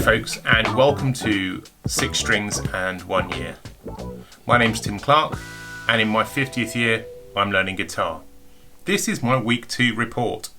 folks, and welcome to 6 Strings and 1 Year. My name's Tim Clark, and in my 50th year I'm learning guitar. This is my week 2 report.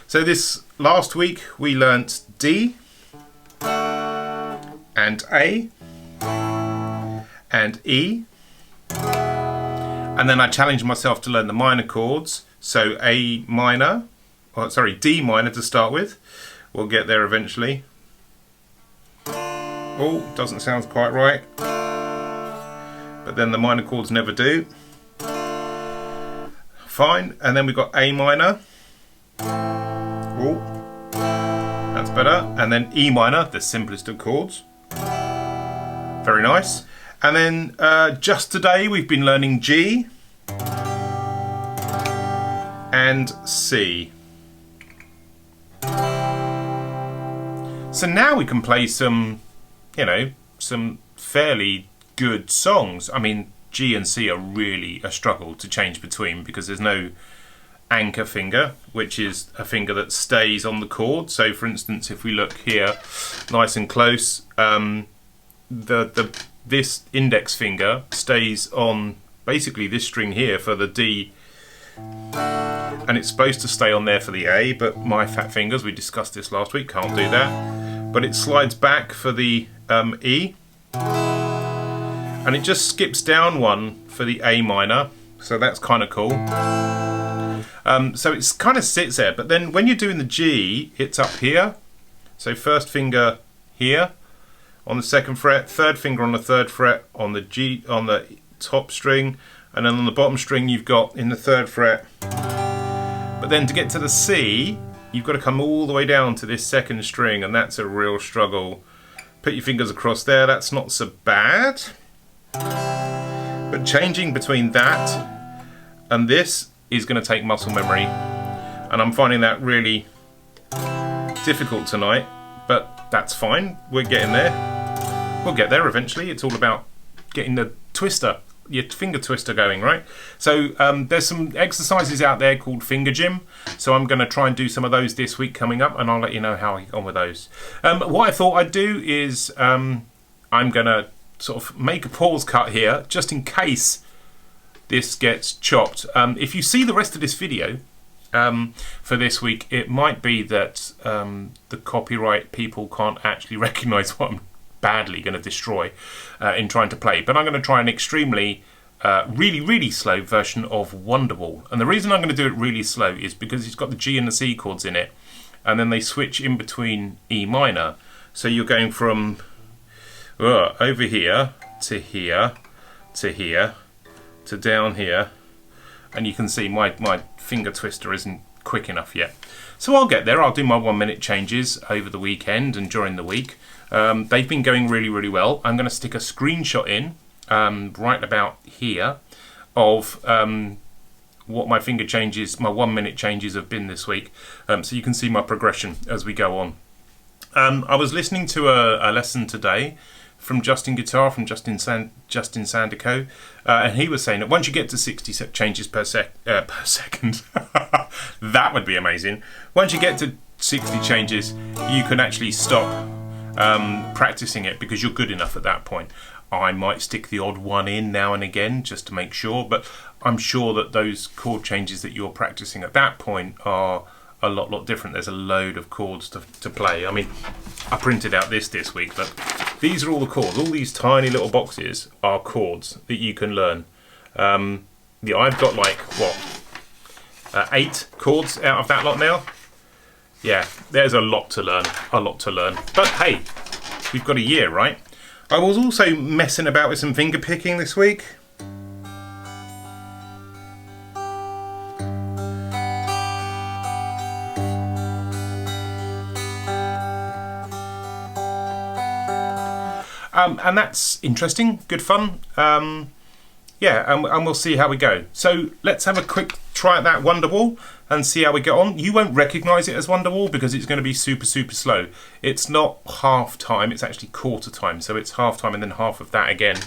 So this last week we learnt D and A and E, and then I challenged myself to learn the minor chords. So D minor to start with. We'll get there eventually. Oh, doesn't sound quite right. But then the minor chords never do. Fine. And then we've got A minor. Oh, that's better. And then E minor, the simplest of chords. Very nice. And then just today we've been learning G and C. So now we can play some fairly good songs. I mean, G and C are really a struggle to change between because there's no anchor finger, which is a finger that stays on the chord. So for instance, if we look here nice and close, this index finger stays on basically this string here for the D, and it's supposed to stay on there for the A, but my fat fingers, we discussed this last week, can't do that. But it slides back for the E, and it just skips down one for the A minor, so that's kind of cool. So it kind of sits there, but then when you're doing the G, it's up here. So first finger here on the 2nd fret, third finger on the 3rd fret on the G on the top string, and then on the bottom string you've got in the 3rd fret. But then to get to the C, you've got to come all the way down to this 2nd string, and that's a real struggle. Put your fingers across there, that's not so bad. But changing between that and this is going to take muscle memory, and I'm finding that really difficult tonight, but that's fine. We're getting there. We'll get there eventually. It's all about getting the twister, your finger twister going, right? So there's some exercises out there called Finger Gym, so I'm going to try and do some of those this week coming up, and I'll let you know how I get on with those. What I thought I'd do is I'm going to sort of make a pause cut here just in case this gets chopped. If you see the rest of this video for this week, it might be that the copyright people can't actually recognize what I'm badly going to destroy in trying to play, but I'm going to try an extremely really slow version of Wonderwall, and the reason I'm going to do it really slow is because it's got the G and the C chords in it, and then they switch in between E minor, so you're going from over here to here to here to down here, and you can see my finger twister isn't quick enough yet. So I'll get there. I'll do my 1-minute changes over the weekend and during the week. They've been going really well. I'm going to stick a screenshot in right about here of what my finger changes, my 1-minute changes have been this week, so you can see my progression as we go on. I was listening to a lesson today from Justin Guitar, from Justin Sandico, and he was saying that once you get to 60 changes per second, that would be amazing. Once you get to 60 changes, you can actually stop practicing it because you're good enough at that point. I might stick the odd one in now and again just to make sure, but I'm sure that those chord changes that you're practicing at that point are a lot different. There's a load of chords to play. I mean, I printed out this week, but these are all the chords. All these tiny little boxes are chords that you can learn. I've got like 8 chords out of that lot now. Yeah, there's a lot to learn. But hey, we've got a year, right? I was also messing about with some finger picking this week. And that's interesting, good fun. Yeah, and we'll see how we go. So let's have a quick try at that Wonderwall and see how we get on. You won't recognise it as Wonderwall because it's going to be super slow. It's not half time, it's actually quarter time. So it's half time and then half of that again.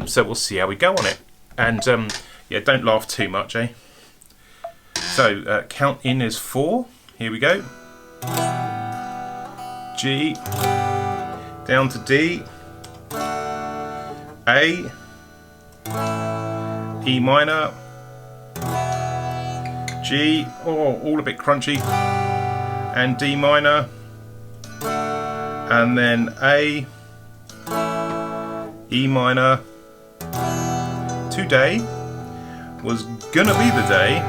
So we'll see how we go on it. And yeah, don't laugh too much, eh? So count in is 4. Here we go. G, down to D, A, E minor, G, all a bit crunchy, and D minor, and then A, E minor. Today was gonna be the day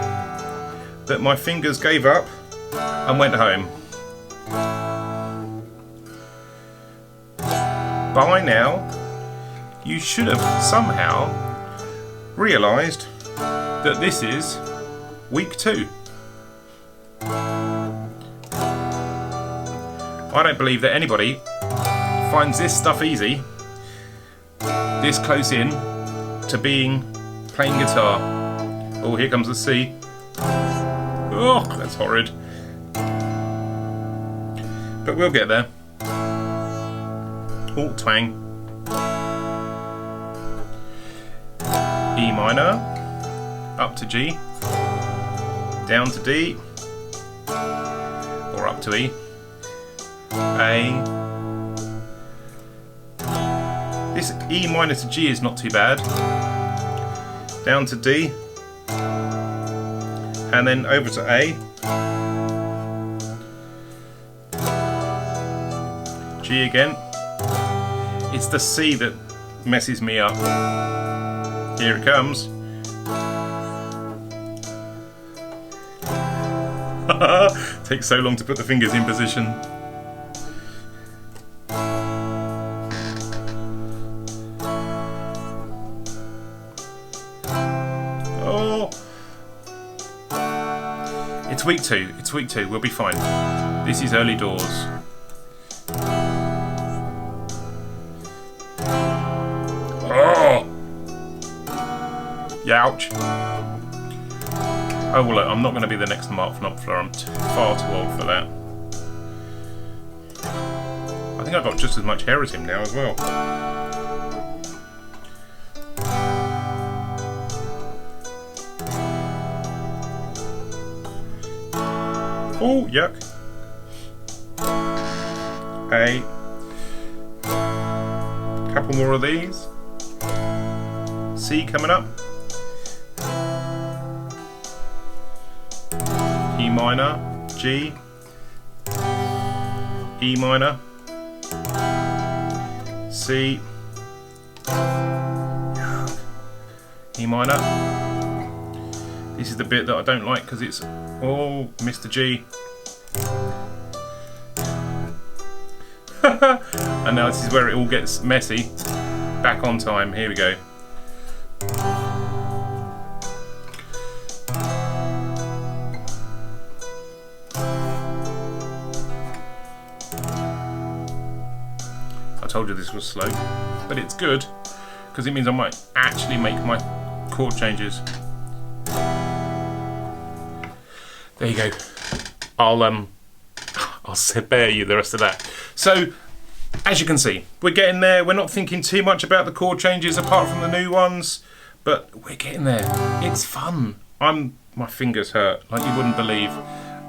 that my fingers gave up and went home. By now, you should have somehow realised that this is week 2. I don't believe that anybody finds this stuff easy, this close in to playing guitar. Oh, here comes the C. Oh, that's horrid. But we'll get there. Oh, twang. E minor, up to G, down to D, or up to E, A. This E minor to G is not too bad. Down to D, and then over to A, G again. It's the C that messes me up. Here it comes. Takes so long to put the fingers in position. Oh, it's week 2. It's week 2. We'll be fine. This is early doors. Ouch. Oh well, look, I'm not going to be the next Mark Knopfler. I'm far too old for that. I think I've got just as much hair as him now as well. Oh, yuck. A couple more of these. C coming up. E minor, G, E minor, C, E minor. This is the bit that I don't like because it's all Mr. G. And now this is where it all gets messy. Back on time, here we go. I told you this was slow, but it's good because it means I might actually make my chord changes. There you go. I'll spare you the rest of that. So, as you can see, we're getting there. We're not thinking too much about the chord changes apart from the new ones, but we're getting there. It's fun. My fingers hurt like you wouldn't believe.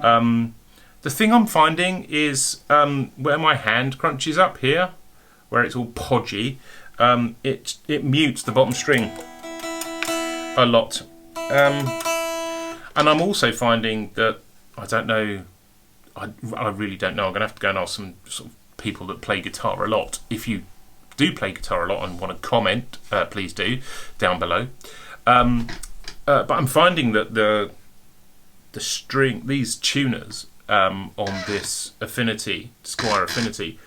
The thing I'm finding is where my hand crunches up here, where it's all podgy, it mutes the bottom string a lot. And I'm also finding that, I don't know, I really don't know. I'm going to have to go and ask some sort of people that play guitar a lot. If you do play guitar a lot and want to comment, please do, down below. But I'm finding that the string, these tuners on this Affinity, Squier Affinity,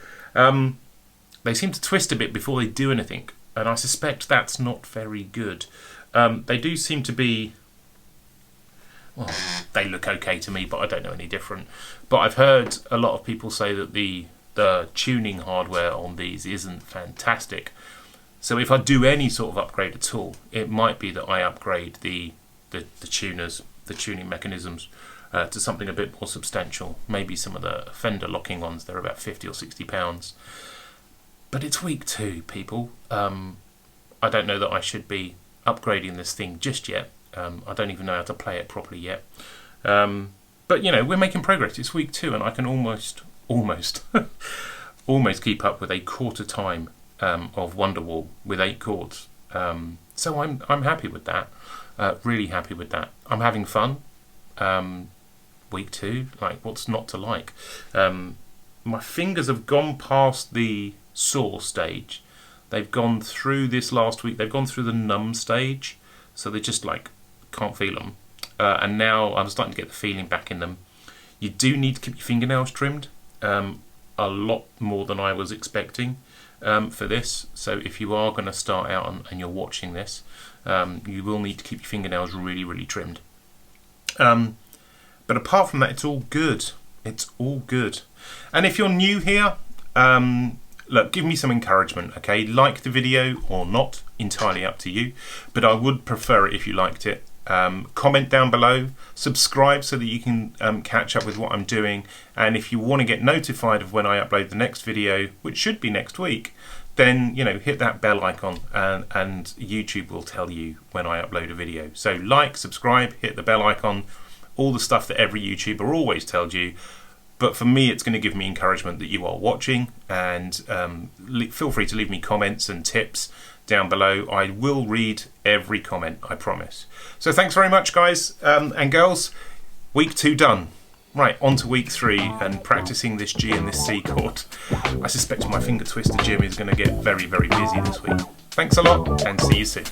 they seem to twist a bit before they do anything, and I suspect that's not very good. They do seem to be, well, they look okay to me, but I don't know any different. But I've heard a lot of people say that the tuning hardware on these isn't fantastic. So if I do any sort of upgrade at all, it might be that I upgrade the tuners, the tuning mechanisms, to something a bit more substantial. Maybe some of the Fender locking ones, they're about £50 or £60. But it's week 2, people. I don't know that I should be upgrading this thing just yet. I don't even know how to play it properly yet. But, you know, we're making progress. It's week 2 and I can almost almost keep up with a quarter time of Wonderwall with 8 chords. So I'm happy with that. Really happy with that. I'm having fun. Week 2, like, what's not to like? My fingers have gone past the sore stage. They've gone through this last week. They've gone through the numb stage, so they just like can't feel them. And now I'm starting to get the feeling back in them. You do need to keep your fingernails trimmed, a lot more than I was expecting for this. So if you are going to start out and you're watching this, you will need to keep your fingernails really, really trimmed. But apart from that, it's all good. It's all good. And if you're new here, look, give me some encouragement, okay? Like the video or not, entirely up to you. But I would prefer it if you liked it. Comment down below, subscribe so that you can catch up with what I'm doing. And if you want to get notified of when I upload the next video, which should be next week, then, you know, hit that bell icon and YouTube will tell you when I upload a video. So like, subscribe, hit the bell icon, all the stuff that every YouTuber always tells you. But for me, it's going to give me encouragement that you are watching, and feel free to leave me comments and tips down below. I will read every comment, I promise. So thanks very much, guys and girls. Week 2 done. Right, on to week 3 and practicing this G and this C chord. I suspect my finger twister gym is going to get very, very busy this week. Thanks a lot and see you soon.